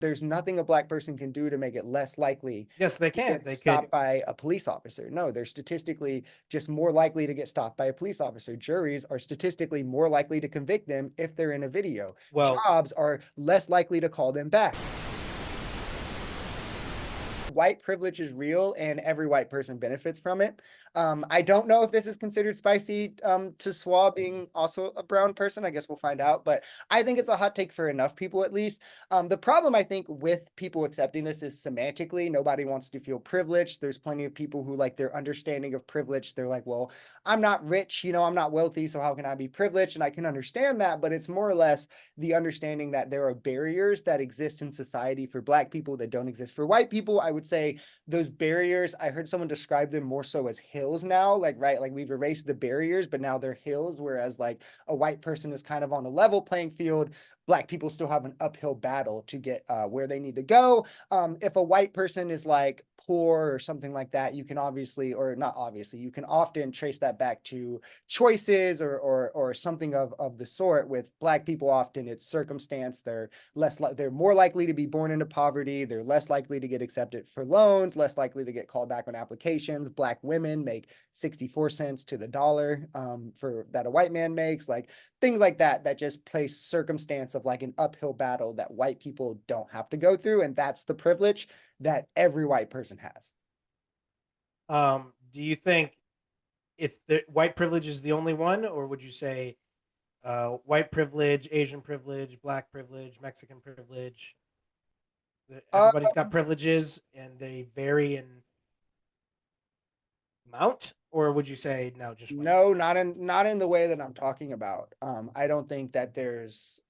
there's nothing a black person can do to make it less likely Yes, they to can. get They could. stopped by a police officer. No, they're statistically just more likely to get stopped by a police officer. Juries are statistically more likely to convict them if they're in a video. Well, Jobs are less likely to call them back. White privilege is real and every white person benefits from it. I don't know if this is considered spicy to Swa being also a brown person. I guess we'll find out, but I think it's a hot take for enough people at least. The problem I think with people accepting this is semantically, nobody wants to feel privileged. There's plenty of people who like their understanding of privilege. They're like, well, I'm not rich, I'm not wealthy, so how can I be privileged? And I can understand that, but it's more or less the understanding that there are barriers that exist in society for black people that don't exist for white people. I would say those barriers, I heard someone describe them more so as hills now, like, right, like we've erased the barriers, but now they're hills, whereas like a white person is kind of on a level playing field. Black people still have an uphill battle to get where they need to go. If a white person is like poor or something like that, you can obviously, or not obviously, you can often trace that back to choices or something of the sort. With black people, often it's circumstance. They're more likely to be born into poverty. They're less likely to get accepted for loans, less likely to get called back on applications. Black women make 64 cents to the dollar for that a white man makes. Like things like that, that just place circumstance of like an uphill battle that white people don't have to go through. And that's the privilege that every white person has. do you think it's the white privilege is the only one, or would you say white privilege, Asian privilege, black privilege, Mexican privilege? Uh, Everybody's got privileges, and they vary in amount, or would you say no, just white No, privilege? not in the way that I'm talking about. I don't think that there's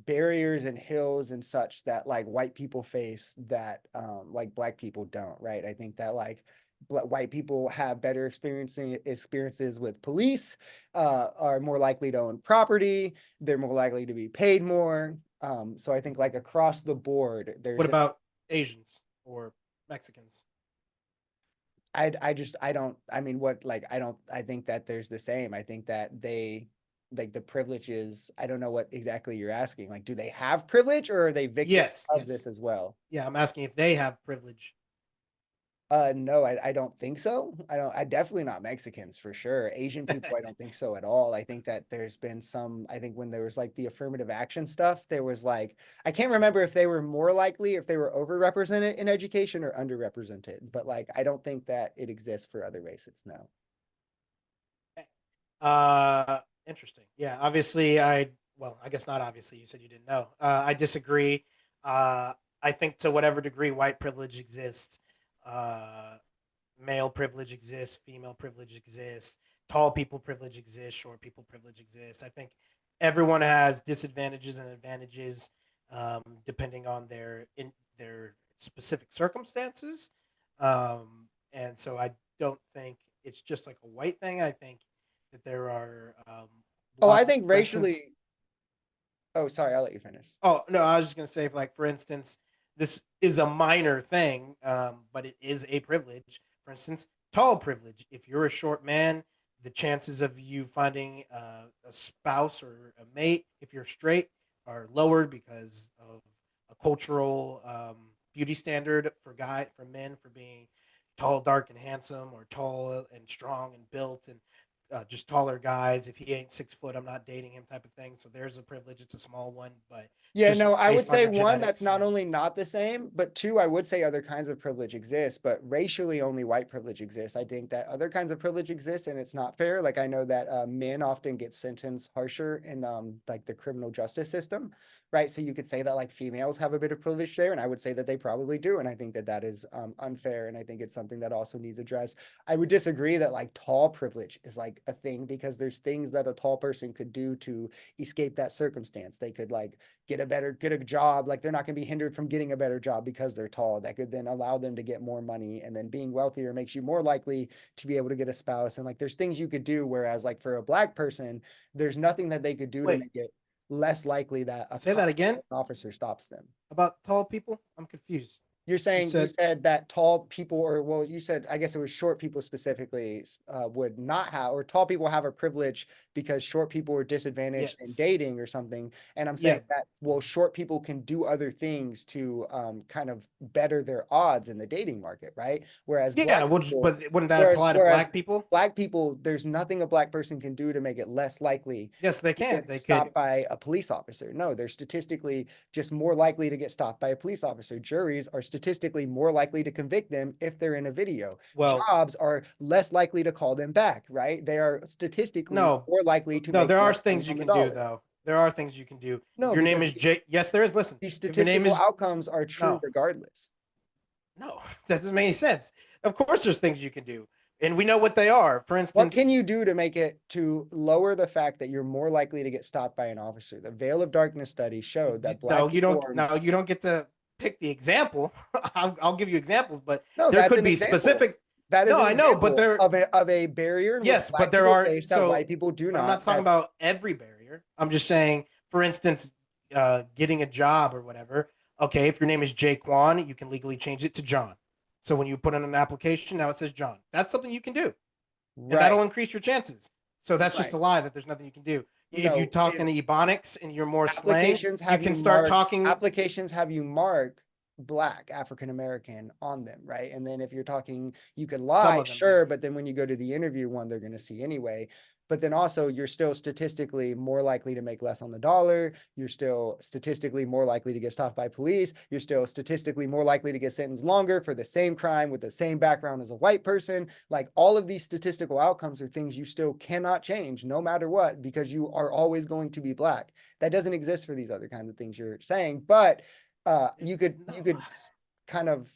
barriers and hills and such that like white people face that like black people don't, right? I think that like white people have better experiences with police, are more likely to own property, they're more likely to be paid more. So I think like across the board, What there's about Asians or Mexicans? I don't, I mean, what, like, I think that there's the same. I think that they, like, the privileges, I don't know what exactly you're asking. Like, do they have privilege or are they victims Yes, of yes, this as well? yeah. I'm asking if they have privilege. No, I don't think so. I definitely not Mexicans for sure. Asian people, I don't think so at all. I think that there's been some, I think when there was like the affirmative action stuff, there was like, I can't remember if they were more likely, if they were overrepresented in education or underrepresented, but like, I don't think that it exists for other races. No. Interesting. Yeah, obviously, well, I guess not obviously. You said you didn't know. I disagree. I think to whatever degree white privilege exists, uh, male privilege exists, female privilege exists, tall people privilege exists, short people privilege exists. I think everyone has disadvantages and advantages depending on their specific circumstances. And so I don't think it's just like a white thing. I think that there are Oh, I lots, think for instance. racially. Oh, sorry, I'll let you finish. Oh no, I was just gonna say, like, for instance, this is a minor thing, but it is a privilege. For instance, tall privilege. If you're a short man, the chances of you finding a spouse or a mate, if you're straight, are lower because of a cultural beauty standard for men, for being tall, dark, and handsome, or tall and strong and built, and just taller guys. If he ain't 6 foot, I'm not dating him, type of thing. So there's a privilege. It's a small one, but Yeah, just no, I would based on say your one, that's genetics not and only not the same, but two, I would say other kinds of privilege exist, but racially only white privilege exists. I think that other kinds of privilege exist and it's not fair. Like I know that men often get sentenced harsher in like the criminal justice system, right? So you could say that like females have a bit of privilege there, and I would say that they probably do. And I think that that is unfair. And I think it's something that also needs addressed. I would disagree that like tall privilege is like a thing because there's things that a tall person could do to escape that circumstance. They could like get a job. Like they're not going to be hindered from getting a better job because they're tall. That could then allow them to get more money. And then being wealthier makes you more likely to be able to get a spouse. And like there's things you could do. Whereas like for a black person, there's nothing that they could do to wait, make it less likely that a say that cop again or an officer stops them. about tall people. I'm confused. You're You saying, you said said that tall people, or well, you said, I guess it was short people specifically, would not have, or tall people have a privilege because short people are disadvantaged in yes. dating or something. And I'm saying Yeah. that, well, short people can do other things to kind of better their odds in the dating market, right? Whereas Yeah. black Which, people, but wouldn't that apply to whereas black people? black people, there's nothing a black person can do to make it less likely Yes, they to can. get They could. stopped by a police officer. No, they're statistically just more likely to get stopped by a police officer. Juries are statistically more likely to convict them if they're in a video. Well, Jobs are less likely to call them back, right? They are statistically no, more likely to no. make There are less money things you on the can do, dollar. though. There are things you can do. If No, your name because is Jake, yes, there is. Listen, these if your name statistical is outcomes are true no, regardless. no, that doesn't make any sense. Of course, there's things you can do, and we know what they are. For What instance, can you do to make it to lower the fact that you're more likely to get stopped by an officer? The Veil of Darkness study showed that no, black people are. you don't get to pick the example. I'll give you examples, but No, there that's could an be example. specific. That is No, an I know, but example there, of a barrier in which yes, but black there people are face that so. white people do But I'm not not. talking That about every barrier. I'm just saying, for instance, getting a job or whatever. Okay, if your name is Jaquan, you can legally change it to John. So when you put in an application, now it says John. That's something you can do, and right, that'll increase your chances. So that's just right. a lie that there's nothing you can do. If you No, talk if in Ebonics and you're more slang, applications you have can you start mark talking. applications have you mark black African American on them, right? And then if you're talking, you can Some lie, of them do. sure, but then when you go to the interview one, they're going to see anyway. But then also, you're still statistically more likely to make less on the dollar. You're still statistically more likely to get stopped by police. You're still statistically more likely to get sentenced longer for the same crime with the same background as a white person. Like, all of these statistical outcomes are things you still cannot change no matter what, because you are always going to be black. That doesn't exist for these other kinds of things you're saying. But you No, could kind of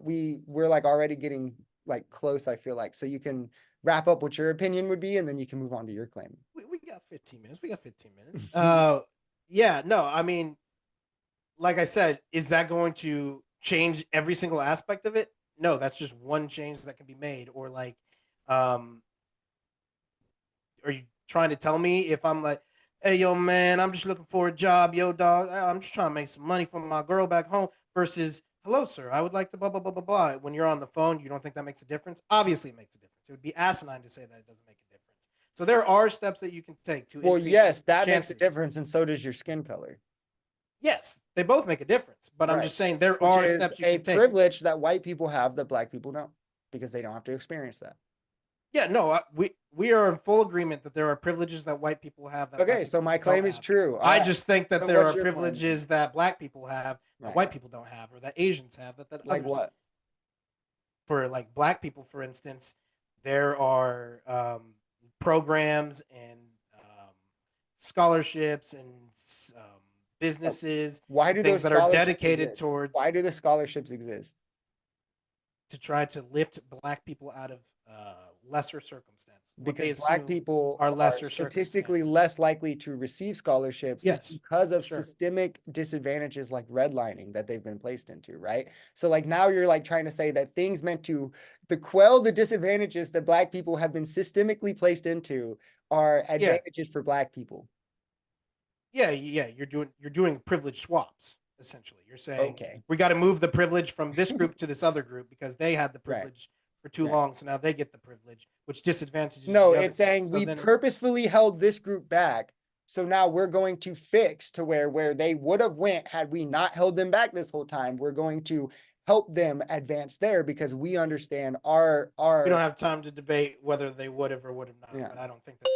we're like already getting like close, I feel like. So you can wrap up what your opinion would be, and then you can move on to your claim. we got 15 minutes. We got 15 minutes. Yeah, no, I mean, like I said, is that going to change every single aspect of it? No, that's just one change that can be made. Or like, um, are you trying to tell me if I'm like, hey, yo, man, I'm just looking for a job, yo, dog, I'm just trying to make some money for my girl back home versus, hello, sir, I would like to blah, blah, blah, blah, blah. When you're on the phone, you don't think that makes a difference? Obviously, it makes a difference. It would be asinine to say that it doesn't make a difference. So there are steps that you can take to Well, increase your yes, that makes a chances. difference, and so does your skin color. Yes, they both make a difference, but I'm Right. just saying there Which are is steps you a can take. privilege that white people have that black people don't, because they don't have to experience that. Yeah, no, we are in full agreement that there are privileges that white people have that black Okay, so people my don't claim is have. true. All I right. just think that So there what's are your claim? privileges that black people have that Right. white people don't have, or that Asians have that Like others have. what? For like black people, for instance, there are programs and scholarships and um, Oh, businesses why and do things those that are scholarships dedicated exist? Why towards do the scholarships exist? to try to lift black people out of lesser circumstance, what they Because black assume people are are lesser statistically circumstances. less likely to receive scholarships Yes, because of sure. systemic disadvantages like redlining that they've been placed into, right? So like now you're like trying to say that things meant to quell the disadvantages that black people have been systemically placed into are Yeah, advantages for black people. yeah. You're doing privilege swaps essentially. You're saying Okay, we got to move the privilege from this group to this other group because they had the right, privilege for too right. long, so now they get the privilege, which disadvantages No, the other it's group. saying So we then purposefully held this group back. So now we're going to fix to where they would have went had we not held them back this whole time. We're going to help them advance there because we understand we don't our have time to debate whether they would have or would have not. yeah. But I don't think that